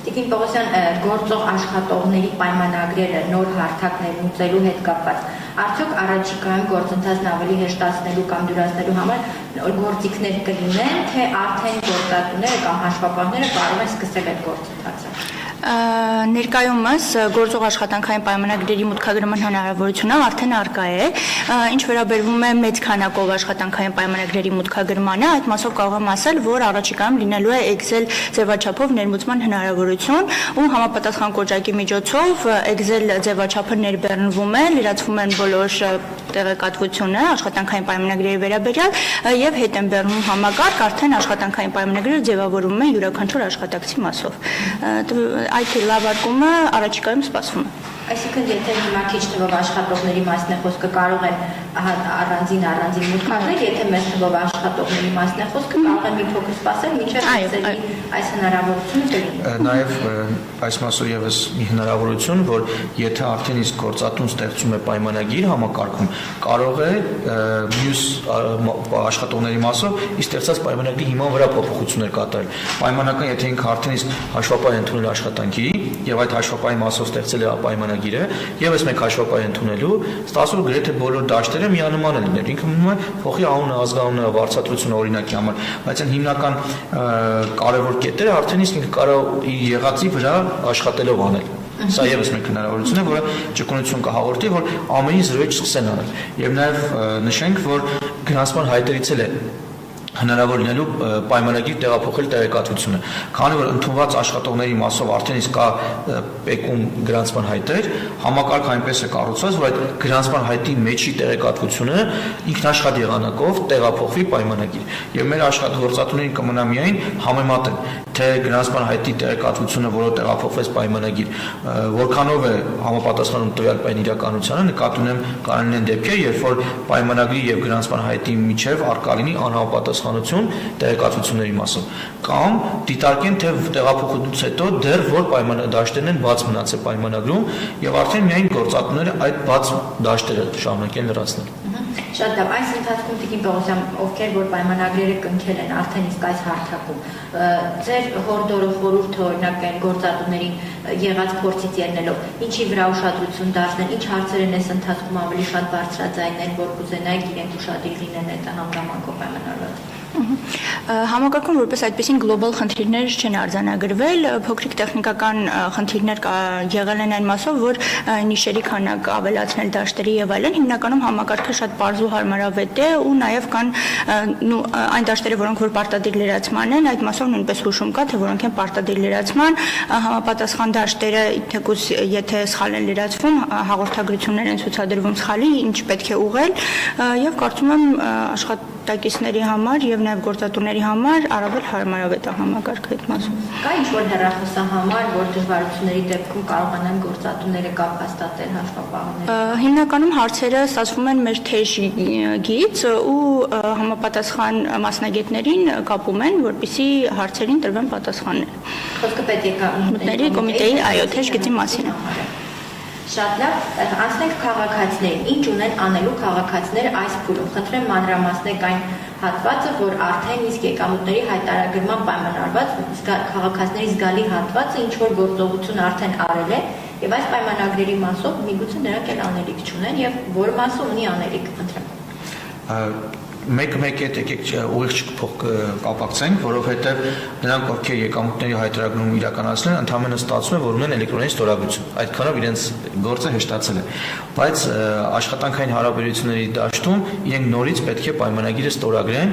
Տիկին Պողոսյան, գործող աշխատողների պայմանագրերը նոր հարթակներ մուծելու հետ կապված, արդյոք առաջիկայում գործընթացն ավելի հեշտացնելու կամ դյուրացնելու համար գործիքներ կլինեն, թե արդեն գործատուները կամ հաշվապահները կարող են սկսել այդ գործընթացը։ Ներկայումս գործող աշխատանքային պայմանագրերի մուտքագրման հնարավորությունը արդեն առկա է, ինչ վերաբերվում է մեծ քանակով աշխատանքային պայմանագրերի մուտքագրմանը, այդ մասով կարող եմ ասել, որ առաջիկայում լինելու է Excel ձևաչափով ներմուծման հնարավորություն, ու համապատասխան կոճակի միջոցով Excel ձևաչափը ներբեռնվում է, լրացվում են բոլոր տեղեկատվությունը աշխատանքային պայմանագրերի վերաբերյալ եւ հետ են բեռնում համակարգ, արդեն աշխատանքային պայմանագրերը ձևավորվում են յուրաքանչյուր աշխատակցի մասով։ Այդ լավարկումը առաջիկայում սպասվում է։ Այսինքն, եթե հիմա քիչ թվով աշխատողների մասն է խոսքը, կարող են առանձին մուտքագրել, եթե մեծ թվով աշխատողների մասն է խոսքը, կարող են մի փոքր սպասել, մինչև այս հնարավորությունը կլինի։ Նաև այս մասով եւս մի հնարավորություն, որ եթե արդեն իսկ գործատուն ստեղծում է պայմանագիր համակարգում, կարող է մյուս աշխատողների մասով իր ստեղծած պայմանագրի հիման վրա փոփոխություններ կատարել։ Պայմանական, եթե ինքը արդեն իսկ հաշվապահ է ընդունել աշխատանքի եւ այդ հաշվապահի մասով ստեղծել է պայմանագիրը, եւս մեկ հաշվապահ է ընդունելու, ստացվում գրեթե բոլոր դաշտերը միանման են լինել։ Ինքը մնում է փոխի անունը, ազգանունը, վարձատրությունը օրինակի համար, բայց այն հիմնական կարևոր կետերը արդեն իսկ ինքը կարող իր եղածի վրա աշխատելով անել։ Սա եւս մեկ հնարավորություն է, որը ճկունություն կհաղորդի, որ ամեն ինչ զրոյից սկսեն անել։ Եվ նաեւ նշենք, որ գրանցման հայտերից էլ է հնարավոր լինելու պայմանագիր տեղափոխել տեղեկատվությունը, քանի որ ընդունված աշխատողների մասով արդեն իսկ կա պեկում գրանցման հայտեր, համակարգը այնպես է կառուցված, որ այդ գրանցման հայտի մեջի տեղեկատվությունը ինքնաշխատ եղանակով տեղափոխվի պայմանագիր։ Եվ մեր աշխատգործատուներին կմնա միայն համեմատել, թե գրանցման հայտի տեղեկատվությունը, որը տեղափոխվեց պայմանագիր, որքանով է համապատասխանում տվյալ պայն իրականությանը, նկատի ունեմ կարող են դեպքեր, երբ որ պայմանագրի եւ գրանցման հայտի միջև առկա լինի անհամապատասխանություն տեղեկատվությունների մասով, կամ դիտարկեն, թե տեղափոխությունից հետո դեռ որ պայմանադաշտերն են բաց մնացել պայմանագրում եւ արդեն միայն գործատուները այդ բաց դաշտերը շարունակեն լրացնել։ Շատ լավ, այս ընթացքում Տիկին Պողոսյան, ովքեր որ պայմանագրերը կնքել են արդեն իսկ այս հարթակում, ձեր հորդորը խորհուրդը օրինակ այն գործատուներին եղած փորձից ելնելով, ինչի վրա ուշադրություն դարձնել, ինչ հարցեր են այս ընթացքում ավելի շատ բարձրաձայնել, որ կուզենայիք իրենք ուշադիր լինեն այդ հանգամանքով պայմանավորված։ Համակարգում որպես այդպիսին գլոբալ խնդիրներ չեն արձանագրվել, փոքրիկ տեխնիկական խնդիրներ եղել են այն մասով, որ նիշերի քանակ ավելացնել դաշտերի եւ այլն, հիմնականում համակարգը շատ պարզ ու հարմարավետ է ու նաեւ կան այն դաշտերը, որոնք որ պարտադիր լրացման են, այդ մասով նույնպես հուշում կա, թե որոնք են պարտադիր լրացման, համապատասխան դաշտերը թեկուզ եթե սխալ են լրացվում, հաղորդագրություններ են ցուցադրվում սխալի, ինչ պետք է ուղղել եւ կարծում եմ աշխատակիցների համար եւ նաեւ գործատուների համար առավել հարմարավետ է համակարգը այդ մասում։ Կա ինչ-որ հեռախոսահամար, որ դժվարությունների դեպքում կարողանան գործատուները կապ հաստատել հաշվապահները։ Հիմնականում հարցերը ստացվում են մեր թեժից ու համապատասխան մասնագետներին կապում են, որպեսզի հարցերին տրվեն պատասխաններ։ Խոսքը պետ կոմիտեի այո թեժ գծի մասին։ Շատ լավ, անցնենք քաղաքացիներին, ինչ ունեն անելու քաղաքացիները այս փուլում։ Խնդրեմ մանրամասնեք այն հատվածը, որ արդեն իսկ եկամուտների հայտարարման պայմանավորված քաղաքացիների զգալի հատվածը ինչ որ գործողություն արդեն արել է, եւ այս պայմանագրերի մասով միգուցե նրանք էլ անելիք չունեն եւ որ մասը ունի անելիք, խնդրեմ։ Մեկ հետ եկեք ուղիղ կապակցենք, որովհետև նրանք ովքեր եկամուտների հայտարարում իրականացնել են, ընդհանրապես ստացվում է, որ ունեն էլեկտրոնային ստորագրություն։ Այդքանով իրենց գործը հեշտացել է։ Բայց աշխատանքային հարաբերությունների դաշտում իրենք նորից պետք է պայմանագիրը ստորագրեն,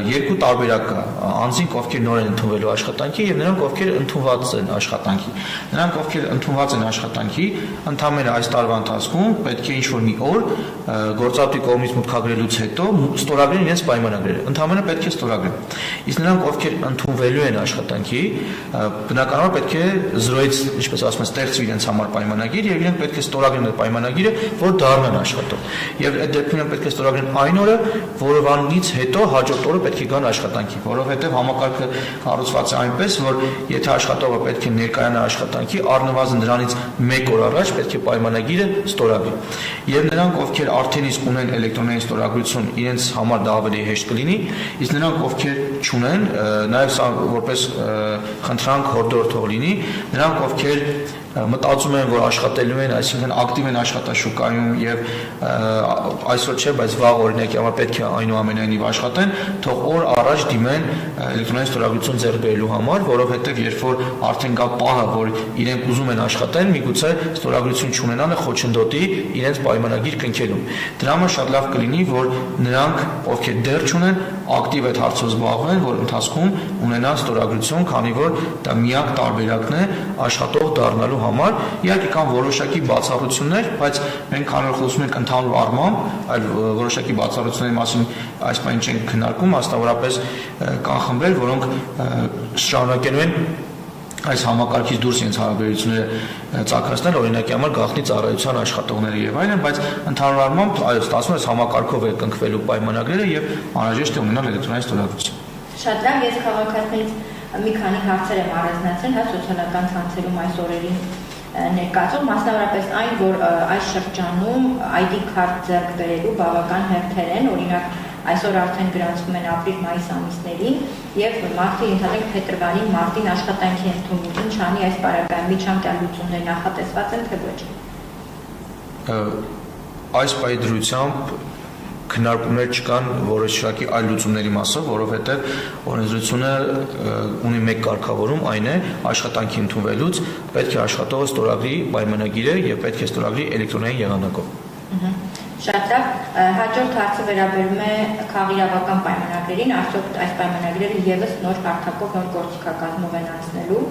երկու տարբերակ կա՝ անձինք, ովքեր նոր են ընդունվելու աշխատանքի եւ նրանք, ովքեր ընդունված են աշխատանքի։ Նրանք, ովքեր ընդունված են աշխատանքի, ընդհանրապես այս տարվա ընթացքում պետք է ինչ-որ մի օր գործատուի կողմից մուտքագրելուց հետո ստորագրեն իրենց պայմանագրերը, ընդհանրապես պետք է ստորագրեն։ Իսկ նրանք, ովքեր ընդունվելու են աշխատանքի, բնականաբար պետք է զրոյից, ինչպես ասում են, ստեղծվի իրենց համար պայմանագիր եւ իրենք պետք է ստորագրեն այդ պայմանագիրը, որ դառնան աշխատող։ Եվ այդ դեպքում իրենք պետք է ստորագրեն այն օրը, որովանից հետո հաջորդ օրը պետք է գան աշխատանքի, որովհետեւ համակարգը կառուցված է այնպես, որ եթե աշխատողը պետք է ներկայանա աշխատանքի, առնվազն դրանից 1 օր առաջ պետք է պայմանագիրը ստորագրի։ Եվ նրանք, ովքեր արդեն իսկ ունեն էլեկտրոնային ստորագրություն, իրենց համար դա ավելի հեշտ կլինի, իսկ նրանք ովքեր չունեն, նաև սա որպես խնդրանք հորդորթող լինի, նրանք ովքեր մտածում են, որ աշխատելու են, այսինքն ակտիվ են աշխատաշուկայում եւ այսօր չէ, բայց վաղ օրինակի համար պետք է այնուամենայնիվ աշխատեն, թող օր առաջ դիմեն էլեկտրոնային ստորագրություն ձեռք բերելու համար, որովհետեւ երբ որ արդեն գա պահը, որ իրենք ուզում են աշխատեն, միգուցե ստորագրություն չունենալը խոչընդոտի իրենց պայմանագիր կնքելուն։ Դրա համար շատ լավ կլինի, որ նրանք, ովքեր դեռ չունեն, ակտիվ այդ հարցով զբաղվեն, որ ընթացքում ունենան ստորագրություն, քանի որ դա միակ տարբերակն է աշխատող դառնալու համար, իհարկե կան որոշակի բացառություններ, բայց մենք քանի որ խոսում ենք ընդհանուր առմամբ, այլ որոշակի բացառությունների մասին այս բանը չենք քննարկում, հաստավորապես կան խմբեր, որոնք շարունակելու են այս համակարգից դուրս իրենց հարաբերությունները ծագացնել, օրինակի համար գաղտնի ծառայության աշխատողները եւ այլն, բայց ընդհանուր առմամբ ստացվում է համակարգով է կնքվելու պայմանագրերը եւ անհրաժեշտ է ունենալ էլեկտրոնային ստորագրություն։ Շատ լավ, ես քաղաքացիներից մի քանի հարցեր եմ առանձնացրել, հա սոցիալական ցանցերում այս օրերին ներկայացող, մասնավորապես այն, որ այս շրջանում ID քարտ ձեռք բերելու բավական հերթեր են, օրինակ այսօր արդեն գրանցվում են ապրիլ-մայիս ամիսներին եւ մարտի ընդհանրեն փետրվարին մարտին աշխատանքի ընդունվում, ինչ անի այս պարագայում միջանկյալ լուծումներ նախատեսված են թե ոչ։ Այս պայդրությամբ քննարկումներ չկան որոշակի այլ լուծումների մասով, որովհետև օրենսդրությունը ունի մեկ կարգավորում, այն է աշխատանքի ընդունվելուց պետք է աշխատողը ստորագրի պայմանագիրը եւ պետք է ստորագրի էլեկտրոնային եղանակով։ Շատ լավ, հաջորդ հարցը վերաբերում է քաղաքական պայմանագրերին, արդյոք այս պայմանագրերը եւս նոր հարթակով նոր գործիքակազմով են անցնելու։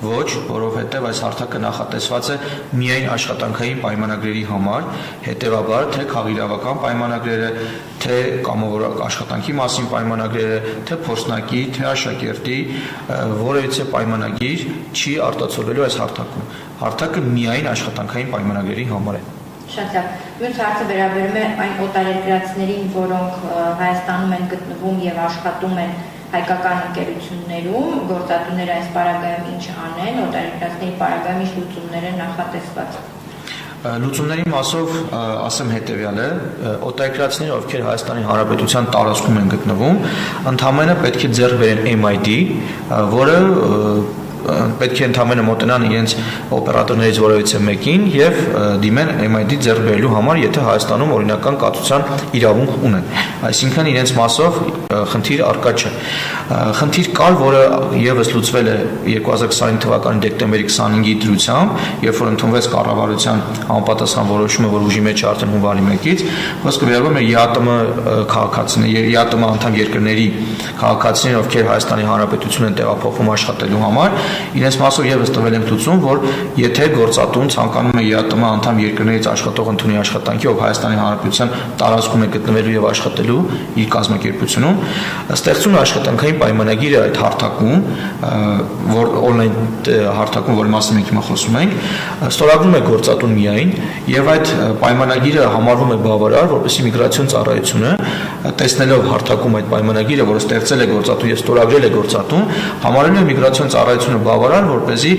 Ոչ, որովհետև այս հարթակը նախատեսված է միայն աշխատանքային պայմանագրերի համար, հետևաբար թե քաղաքական պայմանագրերը, թե կամավոր աշխատանքի մասին պայմանագրերը, թե փորձնակի, թե աշակերտի որևիցե պայմանագիր չի արտացոլվելու այս հարթակում։ Հարթակը միայն աշխատանքային պայմանագրերի համար է։ Շատ լավ։ Մյուս հարցը վերաբերում է այն օտարերկրացիներին, որոնք Հայաստանում են գտնվում եւ աշխատում են հայկական ընկերություններում, գործատուները այս պարագայում ինչ անեն, օտարերկրացիների պարագայում ինչ լուծումներ են նախատեսված։ Լուծումների մասով ասեմ հետևյալը, օտարերկրացիները, ովքեր Հայաստանի Հանրապետության տարածքում են գտնվում, ընդհանրապես պետք է ձեռք բերեն MID, որը պետք է ընդհանրապես մոտենան իրենց օպերատորներից որևիցե մեկին եւ դիմեն MID ձեռք բերելու համար, եթե Հայաստանում օրինական կացության իրավունք ունեն։ Այսինքն իրենց մասով խնդիր առկա չէ։ Խնդիր կար, որը եւս լուծվել է 2020 թվականի դեկտեմբերի 25-ի դրությամբ, երբ որ ընդունվեց կառավարության համապատասխան որոշումը, որ ուժի մեջ արդեն հունվարի 1-ից, խոսքը վերաբերում է ԵԱՏՄ քաղաքացիների, ԵԱՏՄ անդամ երկրների քաղաքացիներ, ովքեր Հայաստանի Հանրապետություն են տեղափոխվում աշխատելու համար, իրենց մասով եւս տվել են լուծում, որ եթե գործատուն ցանկանում է ԵԱՏՄ անդամ երկրներից աշխատող ընդունի աշխատանքի, ով Հայաստանի Հանրապետության տարածքում է գտնվելու եւ աշխատելու իր կազմակերպությունում, ստեղծում է աշխատանքային պայմանագիրը այդ հարթակում, որ on-line հարթակում, որի մասին մենք հիմա խոսում ենք, ստորագրում է գործատուն միայն եւ այդ պայմանագիրը համարվում է բավարար, որպեսզի միգրացիոն ծառայությունը տեսնելով հարթակում այդ պայմանագիրը, որը ստեղծել է գործատուն եւ ստորագրել է գործատուն, համարել է միգրացիոն ծառայությունը բավարար, որպեսզի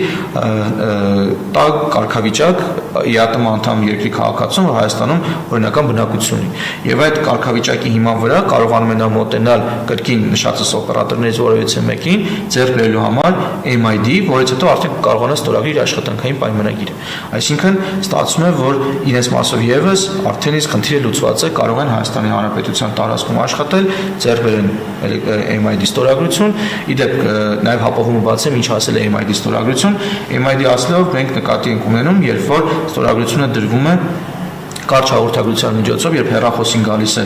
տա կարգավիճակ ԵԱՏՄ անդամ երկրի քաղաքացուն, որ Հայաստանում օրինական բնակություն ունի։ Եվ այդ կարգավիճակի հիման վրա կարողանում են մոտենալ կրկին նշածս օպերատորներից որևիցե մեկին ձեռք բերելու համար MID, որից հետո արդեն կարողանա ստորագրել իր աշխատանքային պայմանագիրը։ Այսինքն ստացվում է, որ իրենց մասով եւս արդեն իսկ խնդիրը լուծված է, կարող են Հայաստանի Հանրապետության տարածքում աշխատել, ձեռք բերեն MID ստորագրություն, իդեպ նաեւ հապաղումը բացեմ, ինչ ասել է MID ստորագրություն, MID ասելով մենք նկատի ենք ունենում, երբ որ ստորագրությունը դրվում է կարճ հաղորդագրության միջոցով, երբ հեռախոսին գալիս է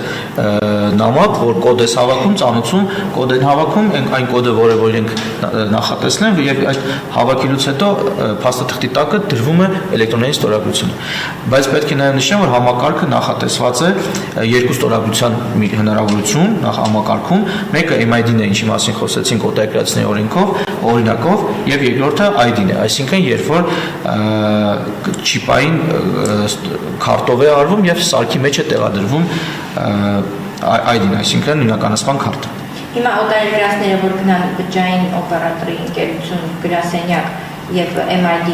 նամակ, որ կոդ է հավաքում, ծանոթում, կոդ են հավաքում, այն կոդը, որը որ իրենք նախատեսնեն, եւ այդ հավաքելուց հետո փաստաթղթի տակը դրվում է էլեկտրոնային ստորագրությունը։ Բայց պետք է նաեւ նշեմ, որ համակարգը նախատեսված է երկու ստորագրության հնարավորություն նախ համակարգում, մեկը MID-ն է, ինչի մասին խոսեցինք օտարերկրացիների օրինակով, եւ երկրորդը ID-ն է, այսինքն երբ որ չիպային քարտով է արվում եւ սարքի մեջ է տեղադրվում ID-ն, այսինքն նույնականացման քարտը։ Հիմա օտարերկրացիները, որ գնան բջջային օպերատորի ընկերություն գրասենյակ, եւ MID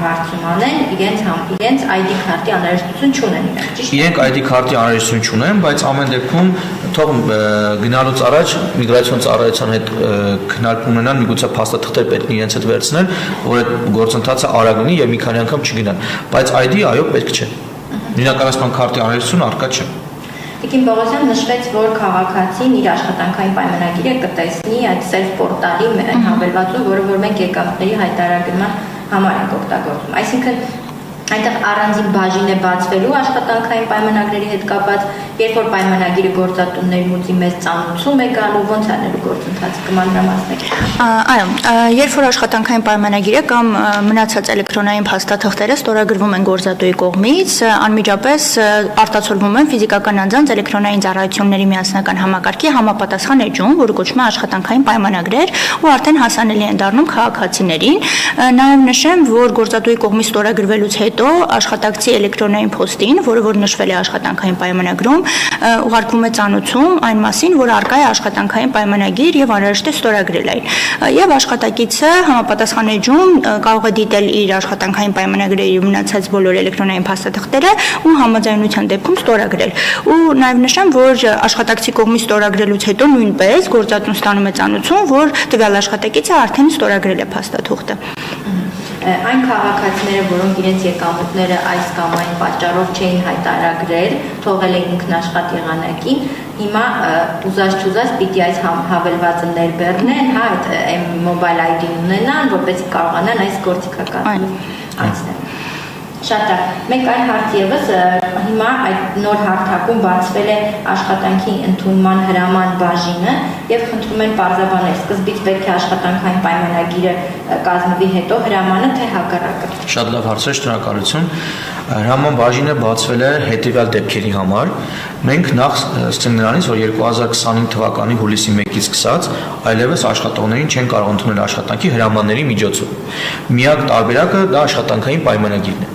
հարցում անեն, իրենց ID քարտի անհրաժեշտություն չունեն իրենք, ճիշտ է։ Իրենք ID քարտի անհրաժեշտություն չունեն, բայց ամեն դեպքում թող գնալուց առաջ միգրացիոն ծառայության հետ քննարկում ունենան, միգուցե փաստաթղթեր պետք է իրենց հետ վերցնել, որ այդ գործընթացը արագ լինի եւ մի քանի անգամ չգնան, բայց ID այո պետք չէ։ Նույնականացման քարտի անհրաժեշտություն առկա չէ։ Տիկին Պողոսյան նշվեց, որ քաղաքացին իր աշխատանքային պայմանագիրը կտեսնի այդ self portal-ի հավելվածում, որը որ մենք եկամուտների հայտարարման համար ենք օգտագործում։ Այսինքն այնտեղ առանձին բաժին է բացվելու աշխատանքային պայմանագրերի հետ կապված, երբ որ պայմանագիրը գործատունների մուծի մեծ ծանուցում է գալու, ոնց անելու գործընթացը կմանրամասնեք։ Այո, երբ որ աշխատանքային պայմանագիրը կամ մնացած էլեկտրոնային փաստաթղթերը ստորագրվում են գործատուի կողմից, անմիջապես արտացոլվում են ֆիզիկական անձանց էլեկտրոնային ծառայությունների միասնական համակարգի համապատասխան էջում, որը կոչվում է աշխատանքային պայմանագրեր, ու արդեն հասանելի են դառնում քաղաքացիներին։ Նաև նշեմ, որ գործատուի կողմից ստորագրվելուց հետո աշխատակցի էլեկտրոնային փոստին, որը որ նշվել է աշխատանքային պայմանագրում, ուղարկվում է ծանուցում այն մասին, որ առկա է աշխատանքային պայմանագիր եւ անհրաժեշտ է ստորագրել այն։ Եվ աշխատակիցը համապատասխան էջում կարող է դիտել իր աշխատանքային պայմանագրերի մնացած բոլոր էլեկտրոնային փաստաթղթերը ու համաձայնության դեպքում ստորագրել։ Ու նաեւ նշեմ, որ աշխատակցի կողմից ստորագրելուց հետո նույնպես գործատուն ստանում է ծանուցում, որ տվյալ աշխատակիցը արդեն ստորագրել է փաստաթուղթը։ Այն քաղաքացիները, որոնք իրենց եկամուտները այս կամ այն պատճառով չէին հայտարարել, թողել էին ինքնաշխատ եղանակին, հիմա ուզած-չուզած պիտի այս հավելվածը ներբեռնեն, հա, այդ mobile ID-ն ունենան, որպեսզի կարողանան այս գործիքակազմը անցնել։ Շատ լավ։ Մեկ այլ հարց եւս, հիմա այդ նոր հարթակում բացվել է աշխատանքի ընդունման հրաման բաժինը եւ խնդրում են պարզաբանել, սկզբից պետք է աշխատանքային պայմանագիրը կազմվի հետո հրամանը, թե հակառակը։ Շատ լավ հարց է, շնորհակալություն։ Հրաման բաժինը բացվել է հետեւյալ դեպքերի համար։ Մենք նախ սկսենք նրանից, որ 2025 թվականի հուլիսի 1-ից սկսած այլևս աշխատողներին չեն կարող ընդունել աշխատանքի հրամանների միջոցով։ Միակ տարբերակը դա աշխատանքային պայմանագիրն է։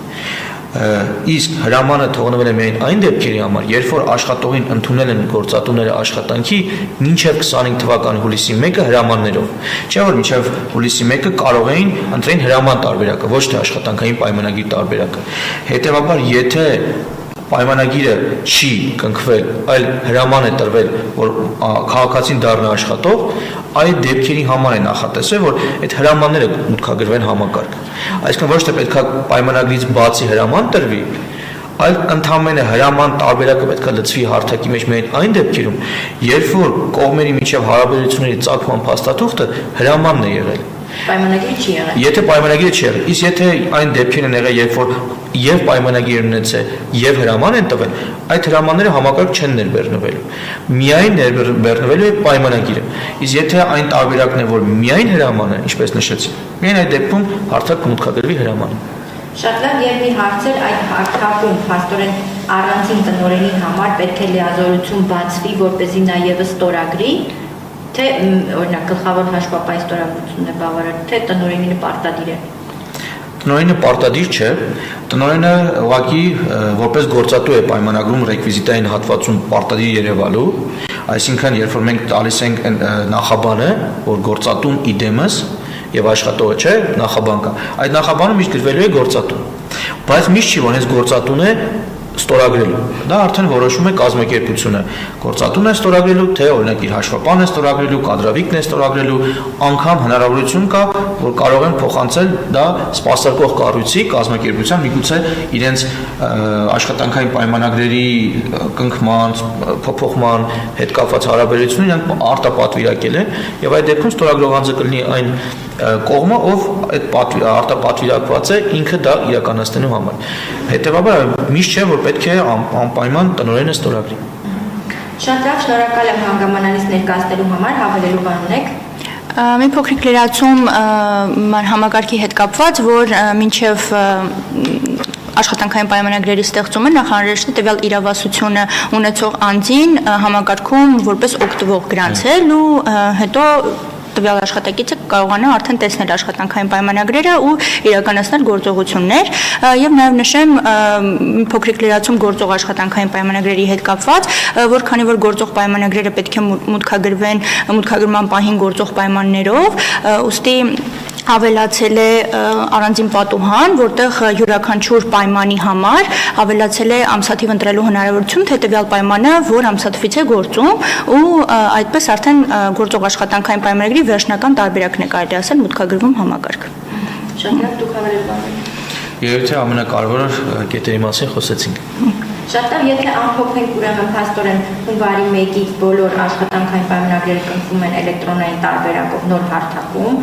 Իսկ հրամանը թողնվել է միայն այն դեպքերի համար, երբ որ աշխատողին ընդունել են գործատուները աշխատանքի մինչև 25 թվականի հուլիսի 1-ը հրամաններով, չէ՞ որ մինչև հուլիսի 1-ը կարող էին ընտրեն հրաման տարբերակը, ոչ թե աշխատանքային պայմանագիր տարբերակը։ Հետևաբար, եթե պայմանագիրը չի կնքվել, այլ հրաման է տրվել, որ քաղաքացին դառնա աշխատող, այդ դեպքերի համար է նախատեսվել, որ այդ հրամանները մուտքագրվեն համակարգ։ Այսինքն ոչ թե պետքա պայմանագրից բացի հրաման տրվի, այլ ընդհանրապես հրաման տարբերակը պետքա լցվի հարթակի մեջ միայն այն դեպքերում, երբ որ կողմերի միջև հարաբերությունների ծագման փաստաթուղթը հրամանն է եղել։ Պայմանագիրը չի եղել։ Եթե պայմանագիրը չի եղել, իսկ եթե այն դեպքերն են եղել, երբ որ եւ պայմանագիրը ունեցել եւ հրաման են տվել, այդ հրամանները համակարգ չեն ներբեռնվելու։ Միայն ներբեռնվելու է պայմանագիրը։ Իսկ եթե այն տարբերակն է, որ միայն հրաման է, ինչպես նշեցի, միայն այդ դեպքում հարթակ կմուտքագրվի հրամանը։ Շատ լավ, եւ մի հարցեր այդ հարթակում փաստորեն առանձին տնօրենի համար պետք է լիազորություն բացվի, որպեսզի նա եւս ստորագրի, թե օրինակ գլխավոր հաշվապահի ստորագրությունն է բավարար, թե տնօրենի պարտադիր է։ Տնօրենը պարտադիր չէ, տնօրենը ուղղակի որպես գործատու է պայմանագրում ռեկվիզիտային հատվածում պարտադիր երևալու, այսինքն երբ որ մենք տալիս ենք նախաբանը, որ գործատուն իդեմս եւ աշխատողը չէ, նախաբան կա, այդ նախաբանը միշտ գրվելու է գործատուն, բայց միշտ չի, որ հենց գործատուն է ստորագրելու։ Դա արդեն որոշում է կազմակերպությունը։ Գործատուն է ստորագրելու, թե օրինակ իր հաշվապահն է ստորագրելու, կադրավիկն է ստորագրելու, անգամ հնարավորություն կա, որ կարող են փոխանցել դա սպասարկող կառույցի կազմակերպության միգուցե իրենց աշխատանքային պայմանագրերի կնքման, փոփոխման հետ կապված հարաբերությունները իրենք արտապատվիրակել են եւ այդ դեպքում ստորագրող անձը կլինի այն կողմը, ով այդ արտապատվիրակված է ինքը դա իրականացնելու համար։ Հետևաբար միշտ չէ, որ պետք է անպայման տնօրենը ստորագրի։ Շատ լավ, շնորհակալ եմ հանգամանալից ներկայացնելու համար, հավելելու բան ունեք։ Մի փոքրիկ լրացում համակարգի հետ կապված, որ մինչև աշխատանքային պայմանագրերի ստեղծումը նախանրեշտ է տվյալ իրավասությունը ունեցող անձին համակարգում որպես օգտվող գրանցել ու հետո տվյալ աշխատակիցը կարողանա արդեն տեսնել աշխատանքային պայմանագրերը ու իրականացնել գործողություններ եւ նաեւ նշեմ փոքրիկ լրացում գործող աշխատանքային պայմանագրերի հետ կապված, որ քանի որ գործող պայմանագրերը պետք է մուտքագրվեն մուտքագրման պահին գործող պայմաններով, ուստի Ավելացել է առանձին պատուհան, որտեղ յուրաքանչյուր պայմանի համար ավելացել է ամսաթիվ ընտրելու հնարավորություն, թե տվյալ պայմանը որ ամսաթվից է գործում ու այդպես արդեն գործող աշխատանքային պայմանագրի վերջնական տարբերակն է կարելի ասել մուտքագրվում համակարգ։ Շատ լավ, դուք հավելել Երբ թե ամենակարևոր կետերի մասին խոսեցինք։ Շատ լավ, եթե ամփոփենք ուրեմն փաստորեն հունվարի 1-ից բոլոր աշխատանքային պայմանագրերը կնքվում են էլեկտրոնային տարբերակով նոր հարթակում,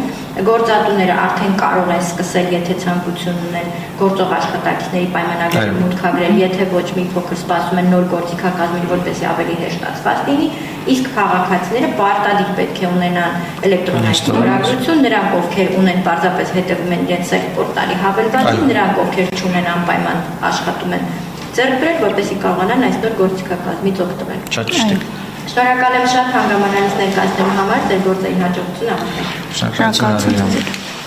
գործատուները արդեն կարող են սկսել, եթե ցանկություն ունեն, գործող աշխատակիցների պայմանագրերը մուտքագրել, եթե ոչ մի փոքր սպասում են նոր գործիքակազմին, որպեսզի ավելի հեշտացված լինի, իսկ քաղաքացիները պարտադիր պետք է ունենան էլեկտրոնային ստորագրություն, նրանք ովքեր ունեն պարզապես հետևում են իրենց սերտ պորտալի հավելվածին, նրանք ովքեր չունեն անպայման աշխատում են ձեռք բերել, որպեսզի կարողանան այս նոր գործիքակազմից օգտվել։ Շատ ճիշտ է։ Շնորհակալ եմ շատ հանգամանալից ներկայացնելու համար, ձեր գործերի հաջողություն։ Շնորհակալություն։